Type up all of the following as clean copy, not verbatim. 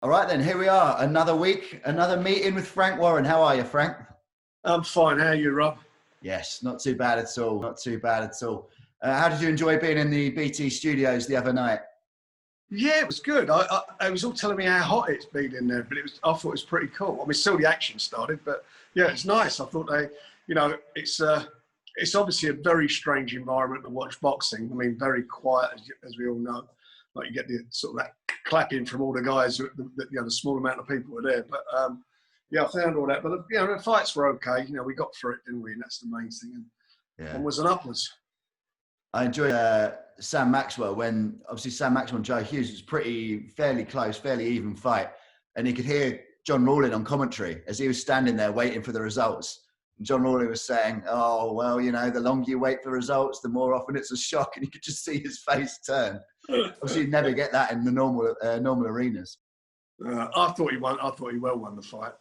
All right, then, here we are. Another week, another meeting with Frank Warren. How are you, Frank? I'm fine. How are you, Rob? Yes, not too bad at all. Not too bad at all. How did you enjoy being in the BT studios the other night? Yeah, it was good. I was all telling me how hot it's been in there, but I thought it was pretty cool. I mean, still the action started, but yeah, it's nice. I thought it's obviously a very strange environment to watch boxing. I mean, very quiet, as we all know. Like you get the sort of that clapping from all the guys, the small amount of people were there. But yeah, I found all that. But the fights were okay. We got through it, didn't we? And that's the main thing. And Yeah. onwards and upwards. I enjoyed Sam Maxwell when obviously Sam Maxwell and Joe Hughes was fairly close, fairly even fight. And you could hear John Rawley on commentary as he was standing there waiting for the results. And John Rawley was saying, oh, well, the longer you wait for results, the more often it's a shock. And you could just see his face turn. Obviously, you never get that in the normal arenas. I thought he won. I thought he well won the fight.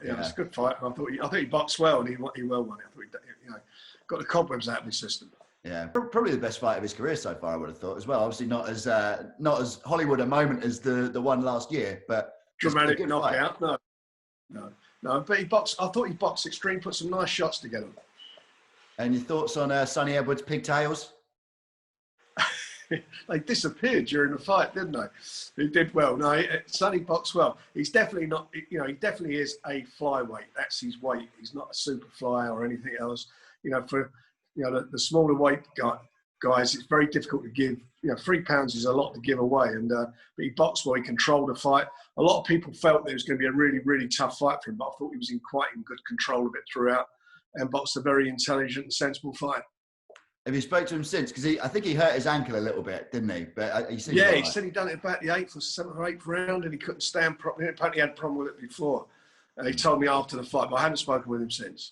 It was a good fight. I thought he boxed well and he well won it. I thought he got the cobwebs out of his system. Yeah, probably the best fight of his career so far, I would have thought as well. Obviously, not as Hollywood a moment as the one last year, but dramatic knockout. No. But he boxed. I thought he boxed extreme. Put some nice shots together. And your thoughts on Sonny Edwards' pigtails? They disappeared during the fight, didn't they? He did well. No, Sonny boxed well. He's definitely not. He definitely is a flyweight. That's his weight. He's not a super fly or anything else. For the smaller weight guys, it's very difficult to give. 3 pounds is a lot to give away. And but he boxed well. He controlled the fight. A lot of people felt that it was going to be a really, really tough fight for him, but I thought he was in quite good control of it throughout, and boxed a very intelligent and sensible fight. Have you spoke to him since? Because I think he hurt his ankle a little bit, didn't he? But he said he'd done it about the 8th or 7th or 8th round, and he couldn't stand properly. Apparently, he had a problem with it before. He told me after the fight, but I haven't spoken with him since.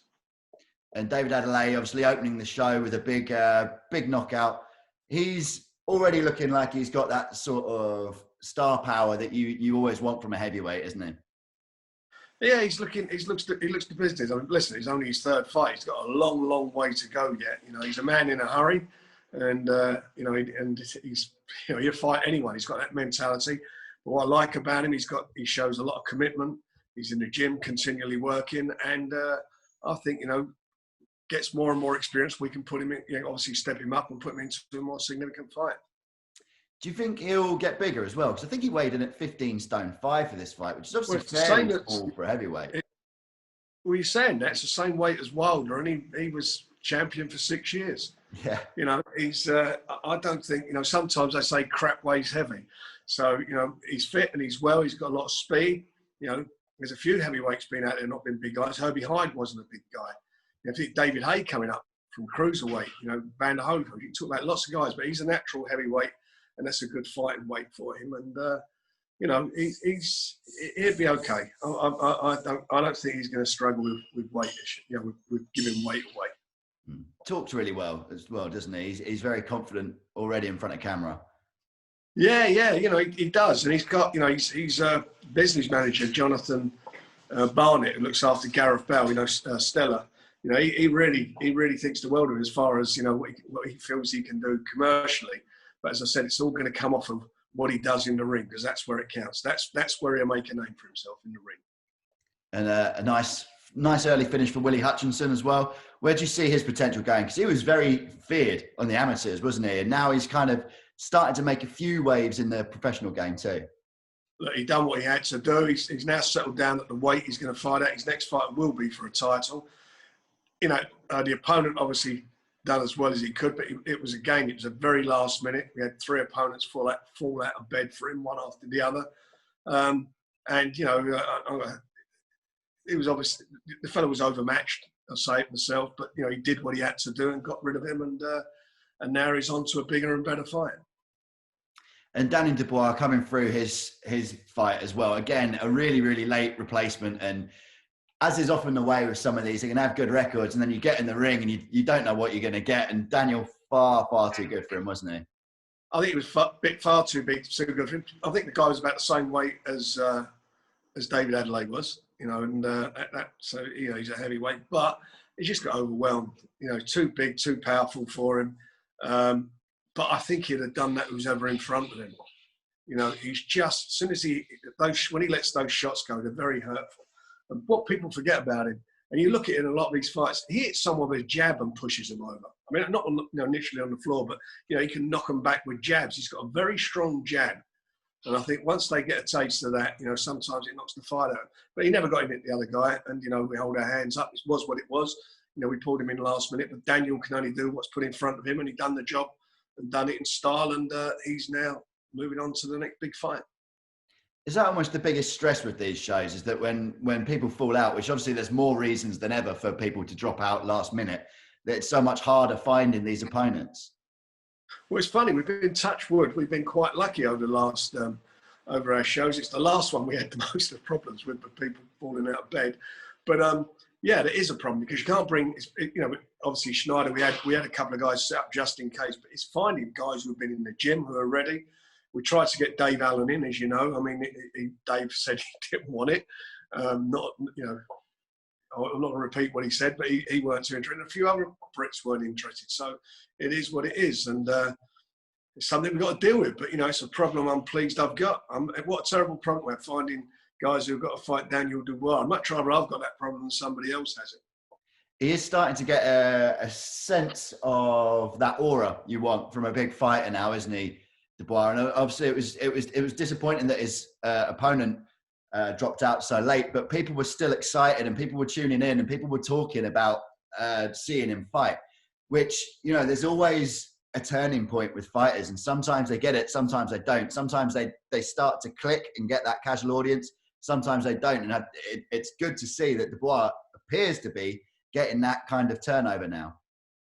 And David Adelaide, obviously opening the show with a big knockout. He's already looking like he's got that sort of star power that you always want from a heavyweight, isn't he? Yeah, he looks the business. I mean, listen, it's only his 3rd fight. He's got a long way to go yet. He's a man in a hurry, and he'll fight anyone. He's got that mentality. But what I like about him, he shows a lot of commitment. He's in the gym, continually working, and I think gets more and more experience. We can put him in, obviously step him up and put him into a more significant fight. Do you think he'll get bigger as well? Because I think he weighed in at 15 stone 5 for this fight, which is obviously fairly small for a heavyweight. Well, you're saying that's the same weight as Wilder, and he was champion for 6 years. Yeah. He's. I don't think Sometimes they say crap weighs heavy, so he's fit and he's well. He's got a lot of speed. There's a few heavyweights been out there not been big guys. Herbie Hyde wasn't a big guy. I think David Haye coming up from cruiserweight. Van der Hoek. You can talk about lots of guys, but he's a natural heavyweight. And that's a good fighting weight for him, and he'll be okay. I don't think he's going to struggle with weight, with giving weight away. Talks really well as well, doesn't he? He's very confident already in front of camera. Yeah, he does, and he's got he's a business manager, Jonathan Barnett, who looks after Gareth Bale. Stella. He really thinks the world of him as far as what he feels he can do commercially. But as I said, it's all going to come off of what he does in the ring, because that's where it counts. That's where he'll make a name for himself, in the ring. And a nice early finish for Willie Hutchinson as well. Where do you see his potential going? Because he was very feared on the amateurs, wasn't he? And now he's kind of starting to make a few waves in the professional game too. Look, he's done what he had to do. He's now settled down at the weight he's going to fight at. His next fight will be for a title. The opponent obviously done as well as he could, but it was a very last minute. We had 3 opponents fall out of bed for him, one after the other. It was obviously, the fellow was overmatched, I'll say it myself, but he did what he had to do and got rid of him, and now he's on to a bigger and better fight. And Danny Dubois coming through his fight as well. Again, a really, really late replacement, and as is often the way with some of these, you can have good records and then you get in the ring and you don't know what you're going to get. And Daniel, far too good for him, wasn't he? I think he was far too big, too good for him. I think the guy was about the same weight as David Adelaide was, so he's a heavyweight, but he just got overwhelmed. Too big, too powerful for him. But I think he'd have done that who's ever in front of him. You know, he's just, as soon as when he lets those shots go, they're very hurtful. And what people forget about him, and you look at it in a lot of these fights, he hits someone with a jab and pushes them over. I mean, not initially on the floor, but, you know, he can knock them back with jabs. He's got a very strong jab. And I think once they get a taste of that, you know, sometimes it knocks the fight out. But he never got him at the other guy. And, you know, we hold our hands up. It was what it was. You know, we pulled him in last minute, but Daniel can only do what's put in front of him, and he done the job and done it in style. And he's now moving on to the next big fight. Is that almost the biggest stress with these shows, is that when people fall out, which obviously there's more reasons than ever for people to drop out last minute, that it's so much harder finding these opponents? Well, it's funny. We've been, touch wood, we've been quite lucky over the last, over our shows. It's the last one we had the most of problems with people falling out of bed. But yeah, there is a problem because you can't bring, you know, obviously Schneider, we had a couple of guys set up just in case, but it's finding guys who've been in the gym who are ready. We tried to get Dave Allen in, as you know. I mean, Dave said he didn't want it. Not, you know, I'm not going to repeat what he said, but he weren't too interested. And a few other Brits weren't interested. So it is what it is. And it's something we've got to deal with. But, you know, it's a problem I'm pleased I've got. What a terrible problem we're finding guys who've got to fight Daniel Dubois. I'd much rather I've got that problem than somebody else has it. He is starting to get a sense of that aura you want from a big fighter now, isn't he, Dubois? And obviously it was disappointing that his opponent dropped out so late, but people were still excited and people were tuning in and people were talking about seeing him fight, which, you know, there's always a turning point with fighters, and sometimes they get it, sometimes they don't. Sometimes they start to click and get that casual audience, sometimes they don't. And it's good to see that Dubois appears to be getting that kind of turnover now.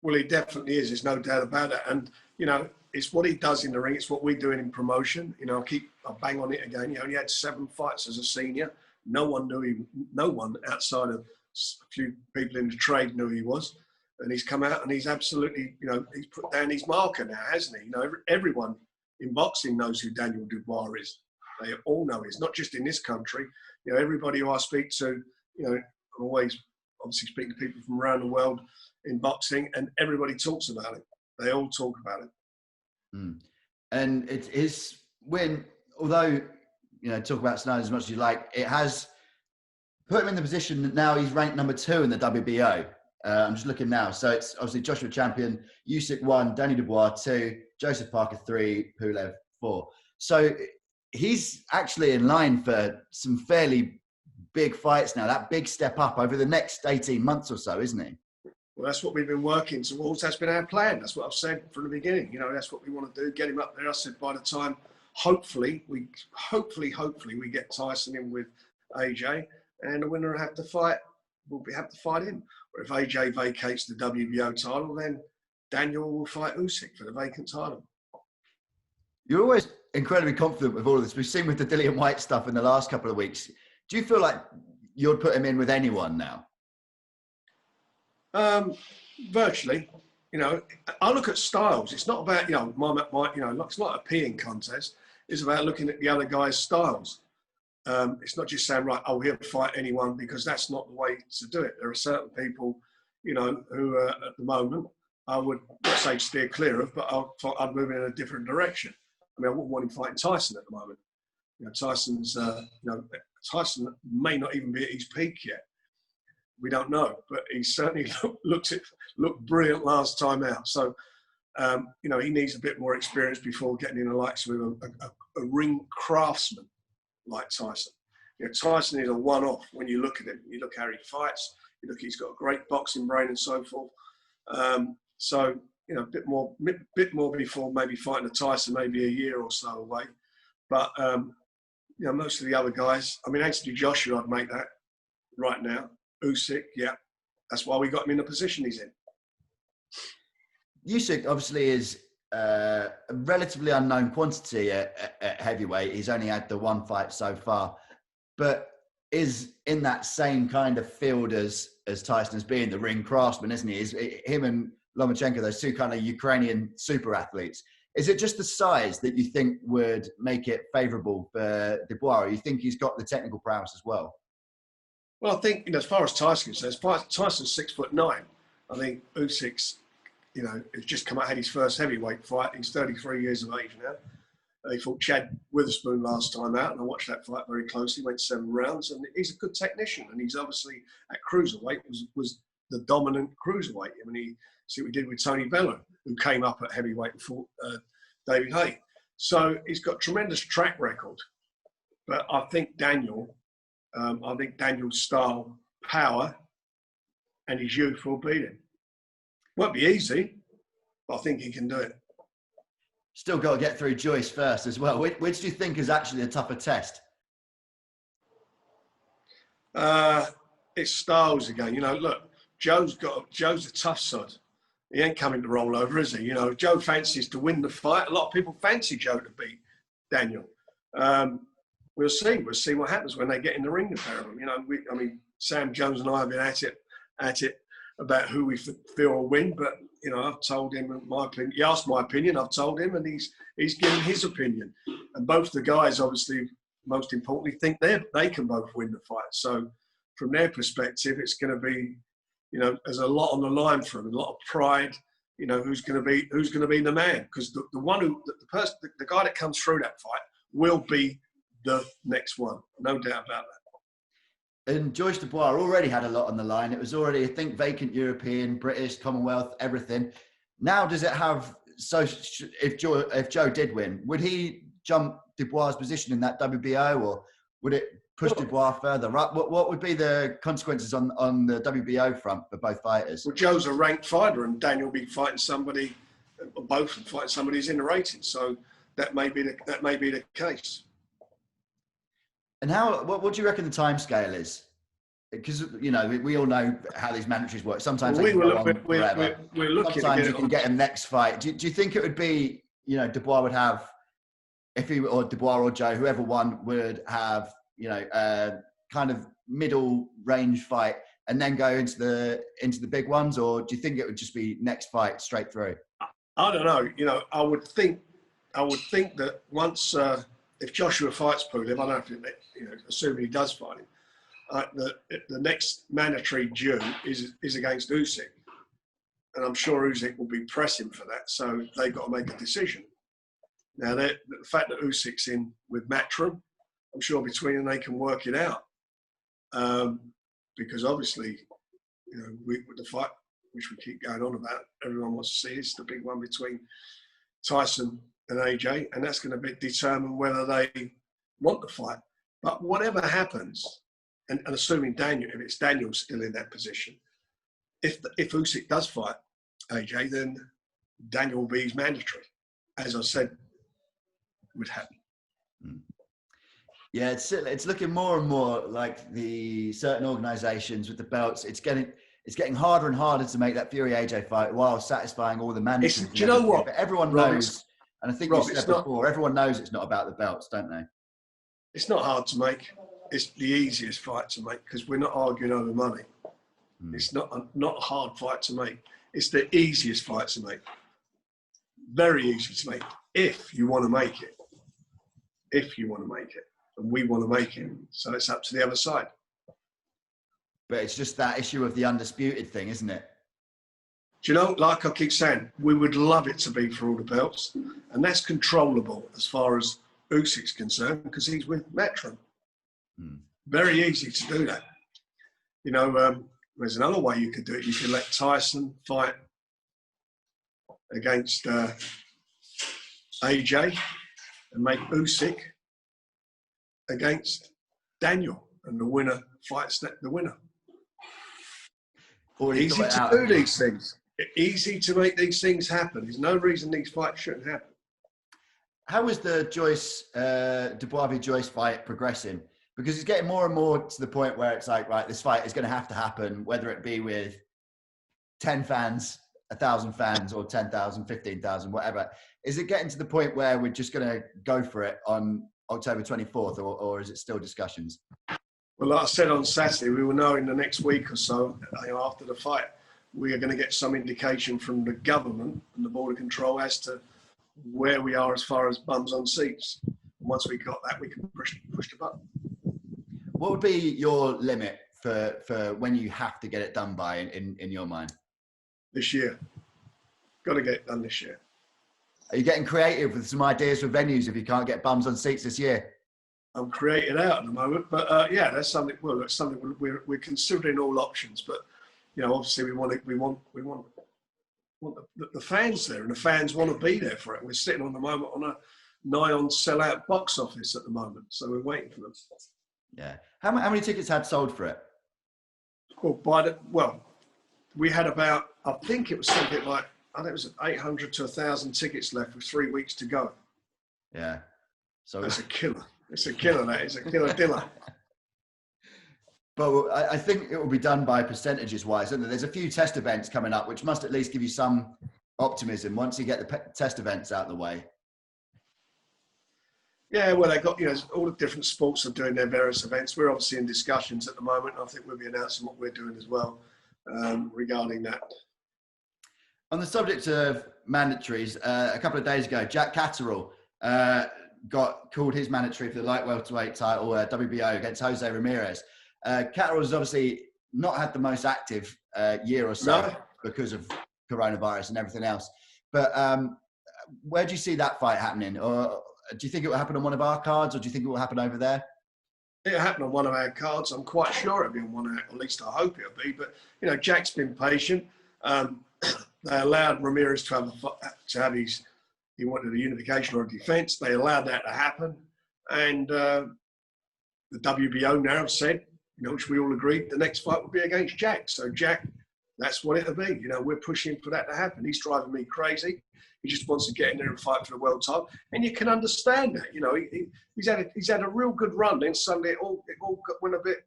Well, he definitely is. There's no doubt about it. And, you know, it's what he does in the ring. It's what we're doing in promotion. You know, I bang on it again. He only had 7 fights as a senior. No one knew him. No one outside of a few people in the trade knew who he was. And he's come out and he's absolutely, you know, he's put down his marker now, hasn't he? You know, everyone in boxing knows who Daniel Dubois is. They all know he's not just in this country. You know, everybody who I speak to, you know, I'm always obviously speaking to people from around the world in boxing, and everybody talks about it. They all talk about it. Mm. And it is when, although, you know, talk about Snyder as much as you like, it has put him in the position that now he's ranked number 2 in the WBO. I'm just looking now. So it's obviously Joshua champion, Usyk 1, Danny Dubois 2, Joseph Parker 3, Pulev 4. So he's actually in line for some fairly big fights now, that big step up over the next 18 months or so, isn't he? Well, that's what we've been working towards. That's been our plan. That's what I've said from the beginning. You know, that's what we want to do, get him up there. I said by the time, hopefully we get Tyson in with AJ, and the winner will have to fight. We'll have to fight him. Or if AJ vacates the WBO title, then Daniel will fight Usyk for the vacant title. You're always incredibly confident with all of this. We've seen with the Dillian Whyte stuff in the last couple of weeks. Do you feel like you'd put him in with anyone now? Virtually. You know, I look at styles. It's not about, you know, you know, it's not a peeing contest. It's about looking at the other guy's styles. It's not just saying, right, oh, he'll fight anyone, because that's not the way to do it. There are certain people, you know, who at the moment I would not say steer clear of, but I'd move in a different direction. I mean, I wouldn't want him fighting Tyson at the moment. You know, Tyson's, you know, Tyson may not even be at his peak yet. We don't know, but he certainly looked brilliant last time out. So, you know, he needs a bit more experience before getting in the likes with a ring craftsman like Tyson. You know, Tyson is a one-off when you look at him. You look how he fights. You look, he's got a great boxing brain and so forth. So, you know, a bit more before maybe fighting a Tyson, maybe a year or so away. But you know, most of the other guys, I mean, Anthony Joshua, I'd make that right now. Usyk, yeah. That's why we got him in the position he's in. Usyk obviously is a relatively unknown quantity at heavyweight. He's only had the 1 fight so far, but is in that same kind of field as Tyson, as being the ring craftsman, isn't he? Is him and Lomachenko, those 2 kind of Ukrainian super athletes. Is it just the size that you think would make it favourable for Dubois, or you think he's got the technical prowess as well? Well, I think, you know, as far as Tyson says, Tyson's 6'9". I think Usyk's, you know, has just come out, had his first heavyweight fight. He's 33 years of age now. They fought Chad Witherspoon last time out, and I watched that fight very closely. Went 7 rounds, and he's a good technician, and he's obviously at cruiserweight was the dominant cruiserweight. I mean, he see what he did with Tony Bellew, who came up at heavyweight and fought David Haye. So he's got tremendous track record. But I think Daniel's style, power, and his youth will beat him. Won't be easy, but I think he can do it. Still got to get through Joyce first as well. Which do you think is actually a tougher test? It's styles again. You know, look, Joe's a tough sod. He ain't coming to roll over, is he? You know, Joe fancies to win the fight. A lot of people fancy Joe to beat Daniel. We'll see. We'll see what happens when they get in the ring, the pair of them. You know, Sam Jones and I have been at it about who we feel will win. But you know, I've told him my opinion. He asked my opinion. I've told him, and he's given his opinion. And both the guys, obviously, most importantly, think they can both win the fight. So, from their perspective, it's going to be, you know, there's a lot on the line for them, a lot of pride. You know, who's going to be the man? Because the guy that comes through that fight will be the next one, no doubt about that. And Joyce Dubois already had a lot on the line. It was already, I think, vacant European, British, Commonwealth, everything. Now, does it have? So, if Joe did win, would he jump Dubois' position in that WBO, or would it push Dubois further up? What would be the consequences on the WBO front for both fighters? Well, Joe's a ranked fighter, and Daniel will be fighting somebody, or both fighting somebody who's in the ratings. So that may be the case. And what do you reckon the time scale is? Because, you know, we all know how these mandatories work. Sometimes we're looking. Sometimes you can get a next fight. Do you think it would be, you know, Dubois would have, or Dubois or Joe, whoever won would have, you know, kind of middle range fight and then go into the big ones? Or do you think it would just be next fight straight through? I don't know. You know, I would think that once, if Joshua fights Pulev, I don't know if you know, assuming he does fight him, the next mandatory due is against Usyk, and I'm sure Usyk will be pressing for that. So they've got to make a decision. Now, the fact that Usyk's in with Matchroom, I'm sure between them they can work it out, because obviously, you know, with the fight which we keep going on about, everyone wants to see is the big one between Tyson and AJ, and that's going to determine whether they want the fight. But whatever happens, and assuming if it's Daniel still in that position, if Usyk does fight AJ, then Daniel will be his mandatory, as I said would happen. Yeah, it's looking more and more like the certain organisations with the belts. It's getting harder and harder to make that Fury AJ fight while satisfying all the mandatories. Do you know what? But everyone knows, and I think you said before, everyone knows it's not about the belts, don't they? It's not hard to make. It's the easiest fight to make because we're not arguing over money. It's not a hard fight to make. It's the easiest fight to make. Very easy to make if you want to make it. If you want to make it. And we want to make it. So it's up to the other side. But it's just that issue of the undisputed thing, isn't it? Do you know, like I keep saying, we would love it to be for all the belts. And that's controllable as far as Usyk's concerned because he's with Matchroom. Very easy to do that. You know, there's another way you could do it. You could let Tyson fight against AJ and make Usyk against Daniel, and the winner fights the winner. Easy to do these things. Easy to make these things happen. There's no reason these fights shouldn't happen. How was the Dubois v Joyce fight progressing? Because it's getting more and more to the point where it's like, right, this fight is going to have to happen, whether it be with 10 fans, 1,000 fans, or 10,000, 15,000, whatever. Is it getting to the point where we're just going to go for it on October 24th, or is it still discussions? Well, like I said on Saturday, we will know in the next week or so, after the fight, we are going to get some indication from the government and the Border Control as to where we are as far as bums on seats. And once we got that, we can push the button. What would be your limit for when you have to get it done by in your mind? This year. Got to get it done this year. Are you getting creative with some ideas for venues if you can't get bums on seats this year? I'm creating out at the moment, but yeah, that's something. Well, that's something we're considering all options. But obviously, we want the fans there, and the fans want to be there for it. We're sitting on the moment on a nigh on sellout box office at the moment, so we're waiting for them. Yeah. How many tickets had sold for it? Well, we had about, I think it was something like, I think it was 800 to 1,000 tickets left with 3 weeks to go. Yeah. So that's a killer. It's a killer. That is a killer diller. But I think it will be done by percentages wise. And there's a few test events coming up, which must at least give you some optimism once you get the test events out of the way. Yeah, well, they got, all the different sports are doing their various events. We're obviously in discussions at the moment. I think we'll be announcing what we're doing as well regarding that. On the subject of mandatories, a couple of days ago, Jack Catterall called his mandatory for the light welterweight title, WBO, against Jose Ramirez. Catterall has obviously not had the most active year or so because of coronavirus and everything else. But where do you see that fight happening? Or do you think it will happen on one of our cards, or do you think it will happen over there? It'll happen on one of our cards. I'm quite sure it'll be on one of our, at least I hope it'll be. But, Jack's been patient. They allowed Ramirez to have his, he wanted a unification or a defence. They allowed that to happen. And the WBO now have said, which we all agreed, the next fight will be against Jack. So Jack, that's what it'll be. We're pushing for that to happen. He's driving me crazy. He just wants to get in there and fight for the world title, and you can understand that. He's had a real good run. Then suddenly it all went a bit,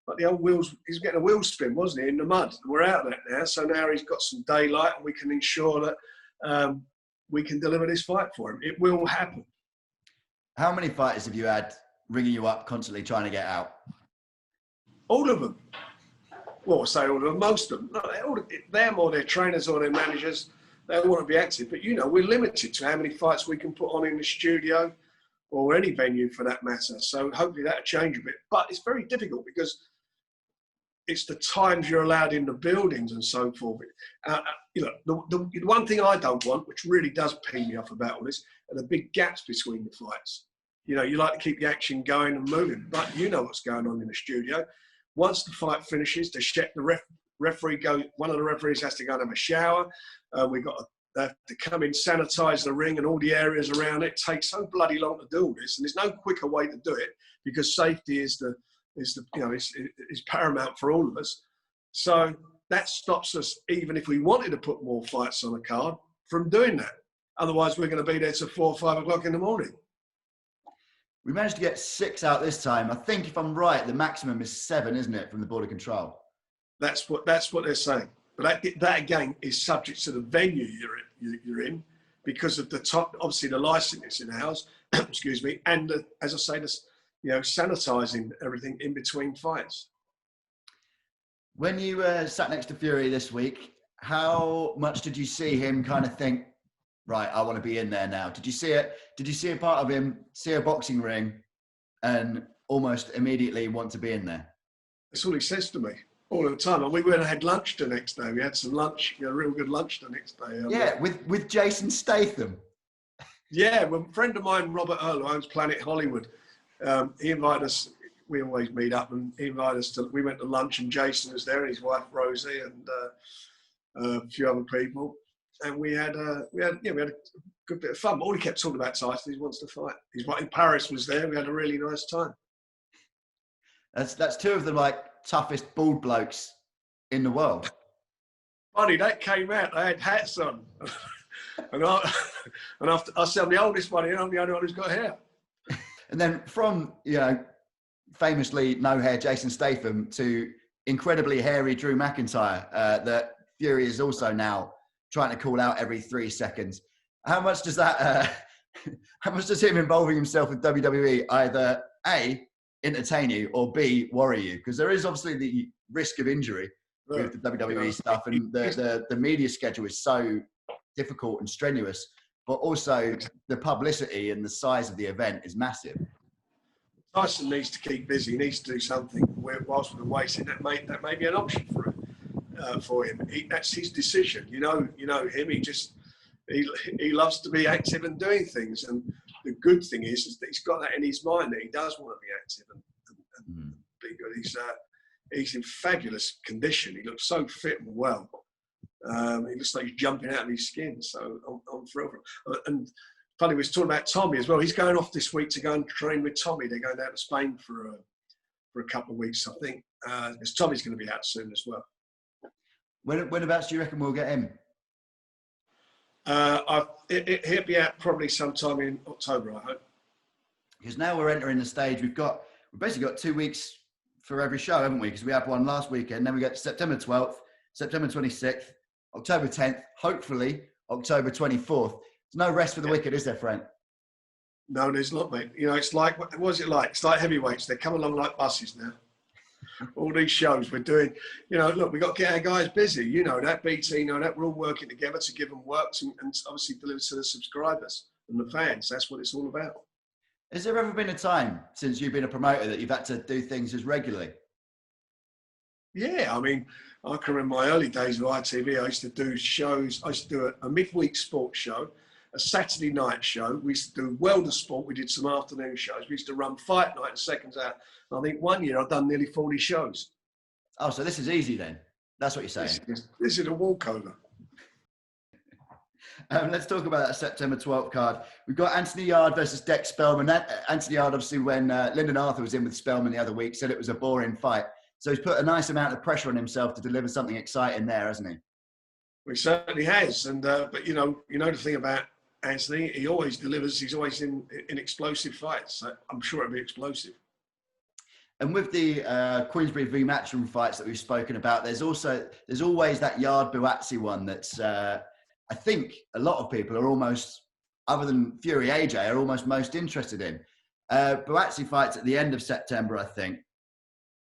like the old wheels. He's getting a wheel spin, wasn't he, in the mud? We're out of that now, so now he's got some daylight, and we can ensure that we can deliver this fight for him. It will happen. How many fighters have you had ringing you up constantly trying to get out? All of them. Well, I say all of them. Most of them. No, them or their trainers or their managers. They want to be active, but we're limited to how many fights we can put on in the studio or any venue for that matter. So hopefully that'll change a bit. But it's very difficult because it's the times you're allowed in the buildings and so forth. The one thing I don't want, which really does pee me off about all this, are the big gaps between the fights. You like to keep the action going and moving, but what's going on in the studio. Once the fight finishes, the referee one of the referees has to go and have a shower. We've got to come in, sanitize the ring and all the areas around it. It takes so bloody long to do all this, and there's no quicker way to do it because safety is paramount for all of us. So that stops us, even if we wanted to put more fights on a card, from doing that. Otherwise, we're going to be there till 4 or 5 o'clock in the morning. We managed to get 6 out this time. I think, if I'm right, the maximum is 7, isn't it, from the Border Control? That's what they're saying. But that again is subject to the venue you're in, because of the top, obviously the license in ours, excuse me, and as I say, this, sanitizing everything in between fights. When you sat next to Fury this week, how much did you see him kind of think, right, I want to be in there now? Did you see it? Did you see a part of him see a boxing ring and almost immediately want to be in there? That's all he says to me. All the time. And we went and had lunch the next day. We had some lunch, a real good lunch the next day. Yeah, with Jason Statham. Yeah, well, a friend of mine, Robert Earl, who owns Planet Hollywood, he invited us. We always meet up, and he invited us we went to lunch, and Jason was there, and his wife Rosie, and a few other people, and we had a good bit of fun. But all he kept talking about Tyson, he wants to fight. His wife in Paris was there. We had a really nice time. That's 2 of the toughest bald blokes in the world. Funny, that came out. They had hats on, and I said I'm the oldest one here. I'm the only one who's got hair. And then from famously no hair Jason Statham to incredibly hairy Drew McIntyre, that Fury is also now trying to call out every 3 seconds. How much does that? How much does him involving himself with WWE either A, entertain you, or B, worry you? Because there is obviously the risk of injury with the WWE stuff, and the media schedule is so difficult and strenuous, but also the publicity and the size of the event is massive. Tyson needs to keep busy. He needs to do something whilst we're waiting. That may be an option for him. That's his decision. You know him. He just he loves to be active and doing things. And the good thing is that he's got that in his mind that he does want to be active and be good. He's in fabulous condition. He looks so fit and well. He looks like he's jumping out of his skin. So I'm thrilled for him. And funny, we was talking about Tommy as well. He's going off this week to go and train with Tommy. They're going down to Spain for a couple of weeks, I think. Because Tommy's going to be out soon as well. Whenabouts do you reckon we'll get him? He'll be out probably sometime in October, I hope. Because now we're entering the stage. We've basically got 2 weeks for every show, haven't we? Because we had one last weekend. Then we get September 12th, September 26th, October 10th, hopefully October 24th. There's no rest for the wicked, is there, Frank? No, there's not, mate. You know, it's like, what was it like? It's like heavyweights. They come along like buses now. All these shows we're doing, you know, look, we've got to get our guys busy. You know that, BT, you know that. We're all working together to give them work and obviously deliver to the subscribers and the fans. That's what it's all about. Has there ever been a time since you've been a promoter that you've had to do things as regularly? Yeah, I mean, I can remember my early days of ITV. I used to do shows. I used to do a midweek sports show, a Saturday night show. We used to do World of Sport. We did some afternoon shows. We used to run Fight Night and Seconds Out. I think one year I've done nearly 40 shows. Oh, so this is easy then? That's what you're saying? This is a walkover. Let's talk about that September 12th card. We've got Anthony Yarde versus Dex Spellman. Anthony Yarde, obviously, when Lyndon Arthur was in with Spellman the other week, said it was a boring fight. So he's put a nice amount of pressure on himself to deliver something exciting there, hasn't he? Well, he certainly has. And but you know the thing about Anthony, he always delivers. He's always in explosive fights. So I'm sure it'll be explosive. And with the Queensberry v Matchroom fights that we've spoken about, there's always that Yarde-Buatsi one that's I think a lot of people are almost, other than Fury AJ, are almost most interested in. Buatsi fights at the end of September, I think.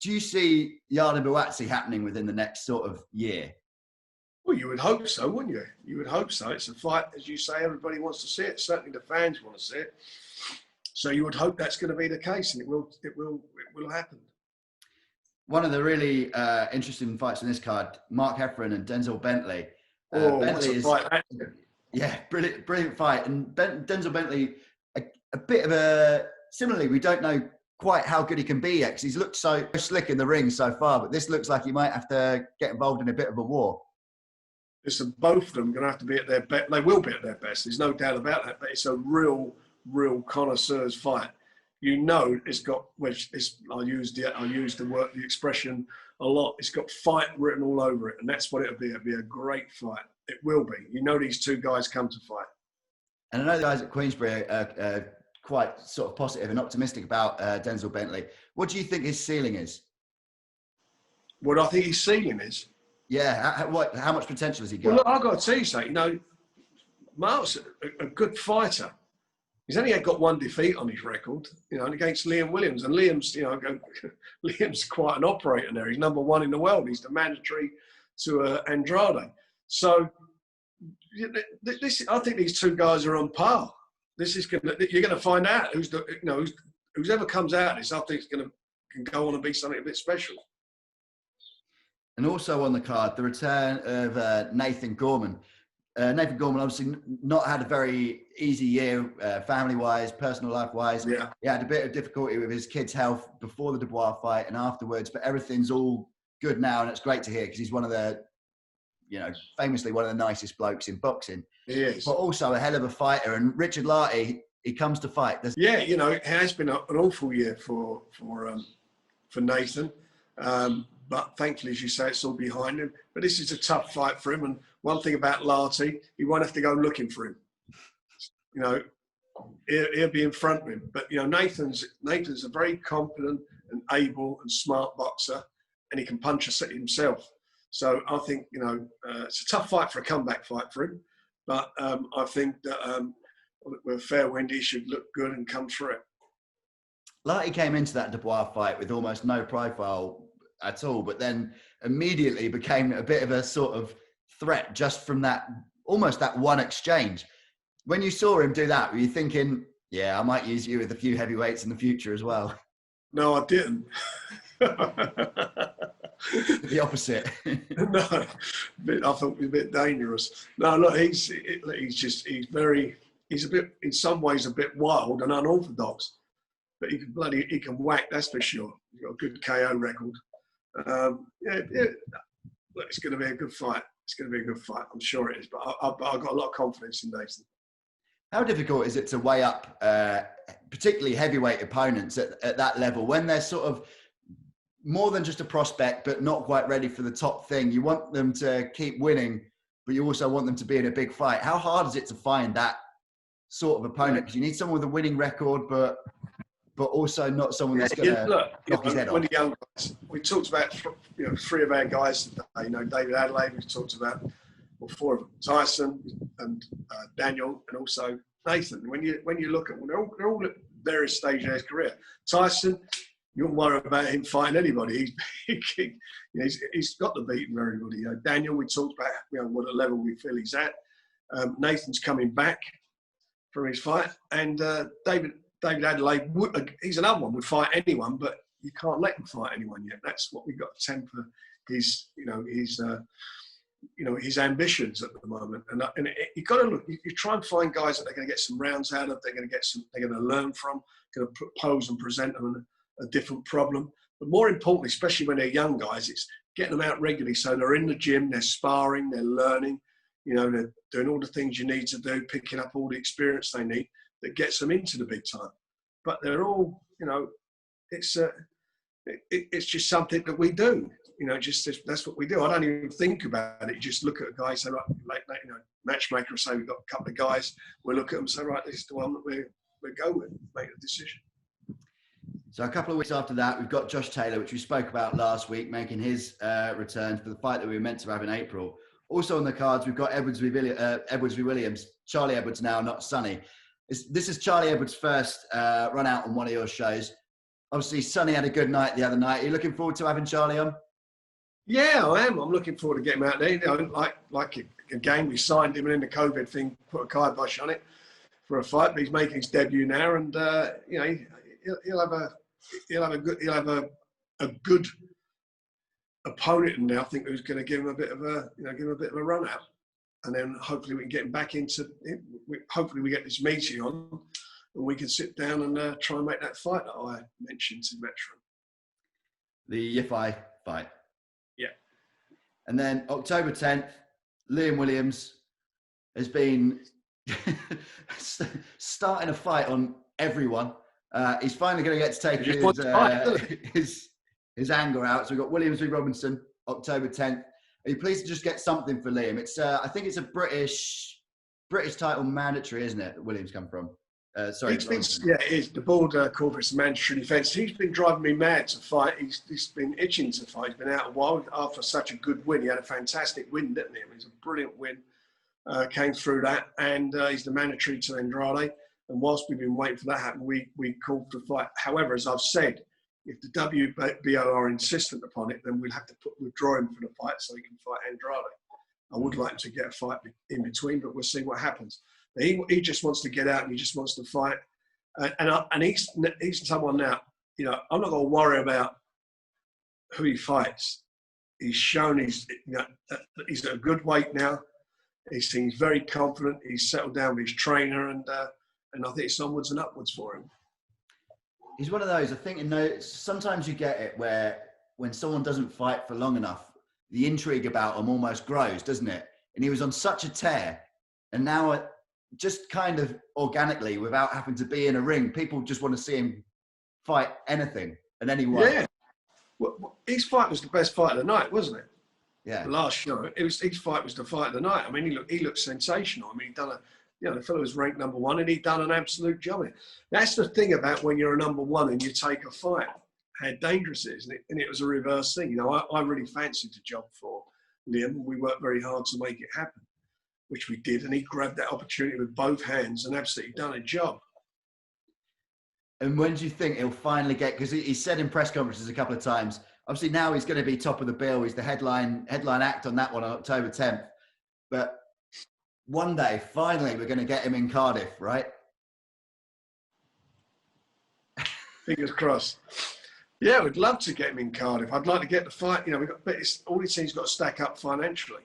Do you see Yarde-Buatsi happening within the next sort of year? Well, you would hope so, wouldn't you? You would hope so. It's a fight, as you say, everybody wants to see it. Certainly the fans want to see it. So you would hope that's going to be the case, and it will happen. One of the really interesting fights in this card, Mark Heffernan and Denzel Bentley. Bentley is, fight. Yeah, brilliant fight. And Denzel Bentley, a bit of a, similarly, we don't know quite how good he can be yet because he's looked so slick in the ring so far, but this looks like he might have to get involved in a bit of a war. Listen, both of them are going to have to be at their best. They will be at their best. There's no doubt about that, but it's a real connoisseur's fight. You know, it's got, which is, I used the expression a lot. It's got fight written all over it, and that's what it'll be. It'll be a great fight. It will be. You know, these two guys come to fight. And I know the guys at Queensberry are quite sort of positive and optimistic about Denzel Bentley. What do you think his ceiling is? What I think his ceiling is? Yeah. How much potential has he got? Well, look, I've got to tell you something. You know, Mark's a good fighter. He's only got one defeat on his record, you know, against Liam Williams. And Liam's, you know, Liam's quite an operator there. He's number one in the world. He's the mandatory to Andrade. So I think these two guys are on par. You're going to find out who's ever comes out of this. I think can go on and be something a bit special. And also on the card, the return of Nathan Gorman. Nathan Gorman obviously not had a very easy year, family-wise, personal life-wise. Yeah. He had a bit of difficulty with his kid's health before the Dubois fight and afterwards, but everything's all good now, and it's great to hear because he's one of the, you know, famously one of the nicest blokes in boxing. He is. But also a hell of a fighter. And Richard Lartey, he comes to fight. Yeah, you know, it has been an awful year for Nathan. But thankfully, as you say, it's all behind him. But this is a tough fight for him. And one thing about Lartey, he won't have to go looking for him. You know, he'll be in front of him. But, you know, Nathan's a very competent and able and smart boxer, and he can punch himself. So I think, you know, it's a tough fight for a comeback fight for him. But I think that with a fair wind, he should look good and come through it. Lartey came into that Dubois fight with almost no profile at all, but then immediately became a bit of a sort of threat just from that, almost that one exchange. When you saw him do that, were you thinking, yeah, I might use you with a few heavyweights in the future as well? No, I didn't. The opposite. No, I thought it was a bit dangerous. No, look, he's a bit, in some ways, a bit wild and unorthodox, but he can whack, that's for sure. He's got a good KO record. Look, it's going to be a good fight. It's going to be a good fight. I'm sure it is, but I've got a lot of confidence in Nathan. How difficult is it to weigh up, particularly heavyweight opponents at that level when they're sort of more than just a prospect, but not quite ready for the top thing? You want them to keep winning, but you also want them to be in a big fight. How hard is it to find that sort of opponent? Because you need someone with a winning record, but also not someone that's going to knock his head off. When the young guys, we talked about three of our guys today. David Adelaide, we talked about, well, four of them: Tyson and Daniel, and also Nathan. When you look at them, they're all at various stages of his career. Tyson, you don't worry about him fighting anybody. He's got the beating of everybody. Daniel, we talked about what level we feel he's at. Nathan's coming back from his fight, and David Adelaide, he's another one, would fight anyone, but you can't let him fight anyone yet. That's what we've got to temper his ambitions at the moment. And you got to look. You try and find guys that they're going to get some rounds out of. They're going to learn from. Going to pose and present them a different problem. But more importantly, especially when they're young guys, it's getting them out regularly so they're in the gym, they're sparring, they're learning. They're doing all the things you need to do, picking up all the experience they need that gets them into the big time. But they're all, it's just something that we do. That's what we do. I don't even think about it. You just look at a guy, say, right, matchmaker, say we've got a couple of guys. We'll look at them and say, right, this is the one that we'll go with, make a decision. So a couple of weeks after that, we've got Josh Taylor, which we spoke about last week, making his return for the fight that we were meant to have in April. Also on the cards, we've got Edwards v. Williams. Charlie Edwards now, not Sonny. This is Charlie Edwards' first run out on one of your shows. Obviously, Sonny had a good night the other night. Are you looking forward to having Charlie on? Yeah, I am. I'm looking forward to getting him out there. Like again, we signed him, and in the COVID thing, put a kibosh on it for a fight. But he's making his debut now, and he'll have a good opponent now. I think who's going to give him a bit of a run out. And then hopefully we can get him back into. Hopefully we get this meeting on, and we can sit down and try and make that fight that I mentioned to Metro. The Yifai fight. Yeah. And then October 10th, Liam Williams has been starting a fight on everyone. He's finally going to get to take his anger out. So we've got Williams v. Robinson, October 10th. Are you pleased to just get something for Liam? It's I think it's a British title mandatory, isn't it? That Williams come from. It is. The border corpus mandatory defence. He's been driving me mad to fight. He's been itching to fight. He's been out a while after such a good win. He had a fantastic win, didn't he? It was a brilliant win. Came through that, and he's the mandatory to Andrade. And whilst we've been waiting for that to happen, we called for the fight. However, as I've said, if the WBO are insistent upon it, then we'll have to withdraw him from the fight so he can fight Andrade. I would like him to get a fight in between, but we'll see what happens. But he just wants to get out and he just wants to fight. And he's someone now, I'm not going to worry about who he fights. He's shown he's at a good weight now. He seems very confident. He's settled down with his trainer, and I think it's onwards and upwards for him. He's one of those, I think, sometimes you get it where when someone doesn't fight for long enough, the intrigue about him almost grows, doesn't it? And he was on such a tear, and now just kind of organically, without having to be in a ring, people just want to see him fight anything and anyone. Yeah. Well, his fight was the best fight of the night, wasn't it? Yeah. The last show, his fight was the fight of the night. I mean, he looked sensational. I mean, the fellow was ranked number one, and he'd done an absolute job. That's the thing about when you're a number one and you take a fight, how dangerous it is. And it was a reverse thing. I really fancied the job for Liam. We worked very hard to make it happen, which we did. And he grabbed that opportunity with both hands and absolutely done a job. And when do you think he'll finally get, because he said in press conferences a couple of times, obviously now he's going to be top of the bill. He's the headline act on that one on October 10th. But one day, finally, we're going to get him in Cardiff, right? Fingers crossed. Yeah, we'd love to get him in Cardiff. I'd like to get the fight. You know, but all these things got to stack up financially.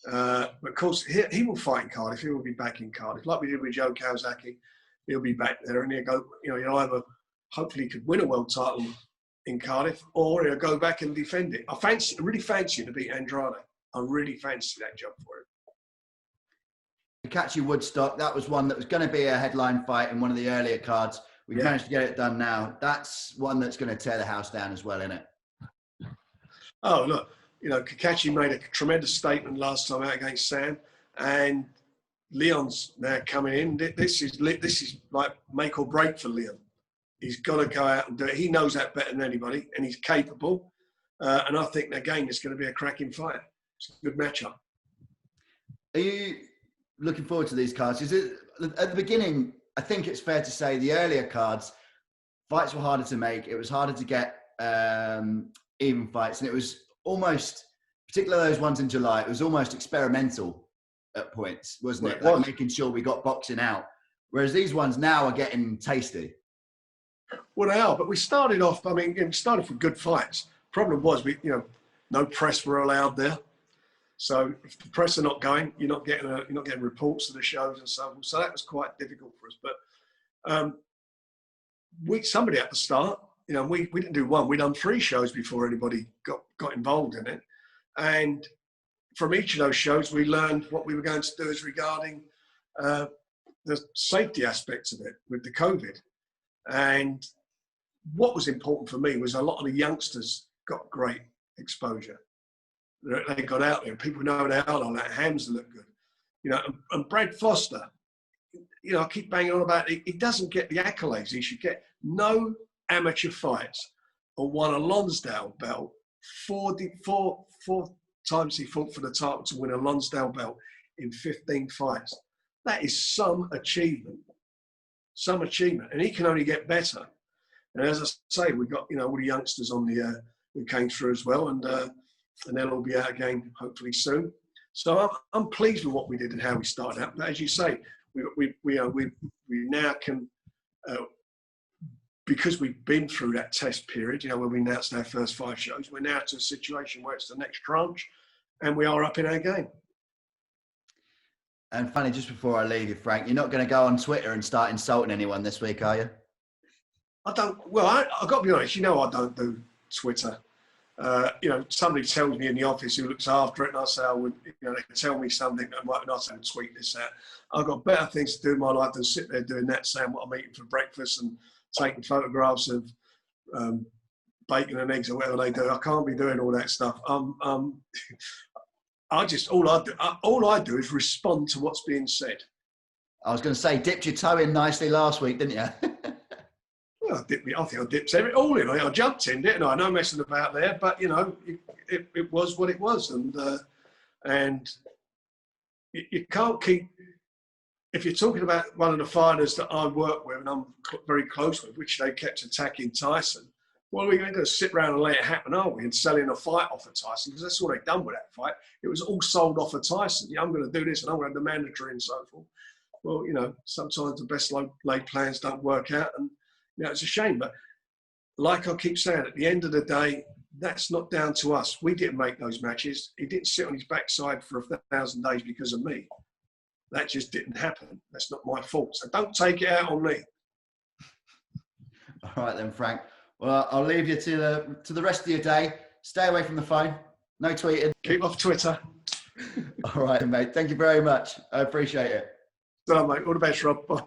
But of course, he will fight in Cardiff. He will be back in Cardiff, like we did with Joe Kawasaki. He'll be back there, and he'll go. You know, he'll either hopefully he could win a world title in Cardiff, or he'll go back and defend it. I really fancy him to beat Andrade. I really fancy that job for him. Catchy Woodstock, that was one that was going to be a headline fight in one of the earlier cards. We've managed to get it done now. That's one that's going to tear the house down as well, isn't it? Oh, look, you know, Kakachi made a tremendous statement last time out against Sam, and Leon's now coming in. This is like make or break for Leon. He's got to go out and do it. He knows that better than anybody, and he's capable. And I think, again, it's going to be a cracking fight. It's a good matchup. Are you looking forward to these cards? Is it at the beginning? I think it's fair to say the earlier cards, fights were harder to make. It was harder to get even fights, and it was almost, particularly those ones in July, it was almost experimental at points, wasn't it? Like making sure we got boxing out. Whereas these ones now are getting tasty. Well, they are, but we started off. I mean, we started with good fights. Problem was, no press were allowed there. So if the press are not going, you're not getting reports of the shows and so on. So that was quite difficult for us. But somebody at the start, you know, we didn't do one. We done 3 shows before anybody got involved in it. And from each of those shows, we learned what we were going to do as regarding the safety aspects of it with the COVID. And what was important for me was a lot of the youngsters got great exposure. They got out there. People know they're out on that. Hamza looked good. You know, and Brad Foster, you know, I keep banging on about it. He doesn't get the accolades he should get. No amateur fights or won a Lonsdale belt. Four times he fought for the title to win a Lonsdale belt in 15 fights. That is some achievement. Some achievement. And he can only get better. And as I say, we've got, you know, all the youngsters on the who came through as well, and they'll all be out again hopefully soon. So I'm pleased with what we did and how we started out. But as you say, we now can, because we've been through that test period, you know, when we announced our first 5 shows, we're now to a situation where it's the next tranche, and we are up in our game. And finally, just before I leave you, Frank, you're not going to go on Twitter and start insulting anyone this week, are you? I don't. Well, I've got to be honest. You know, I don't do Twitter. You know, somebody tells me in the office who looks after it, and I say, they can tell me something, and I say, tweet this out. I've got better things to do in my life than sit there doing that, saying what I'm eating for breakfast and taking photographs of bacon and eggs or whatever they do. I can't be doing all that stuff. All I do is respond to what's being said. I was going to say, dipped your toe in nicely last week, didn't you? Well, I think I dipped all in. I jumped in, didn't I? No messing about there, but you know, it was what it was, and you can't keep. If you're talking about one of the fighters that I work with and I'm very close with, which they kept attacking Tyson, well, we're going to sit around and let it happen, aren't we? And selling a fight off of Tyson, because that's all they've done with that fight. It was all sold off of Tyson. Yeah, I'm going to do this and I'm going to have the mandatory and so forth. Well, you know, sometimes the best laid plans don't work out, and you know, it's a shame. But like I keep saying, at the end of the day, that's not down to us. We didn't make those matches. He didn't sit on his backside for 1,000 days because of me. That just didn't happen. That's not my fault. So don't take it out on me. All right then, Frank. Well, I'll leave you to the rest of your day. Stay away from the phone. No tweeting. Keep off Twitter. All right, mate. Thank you very much. I appreciate it. So, mate. All the best, Rob. Bye.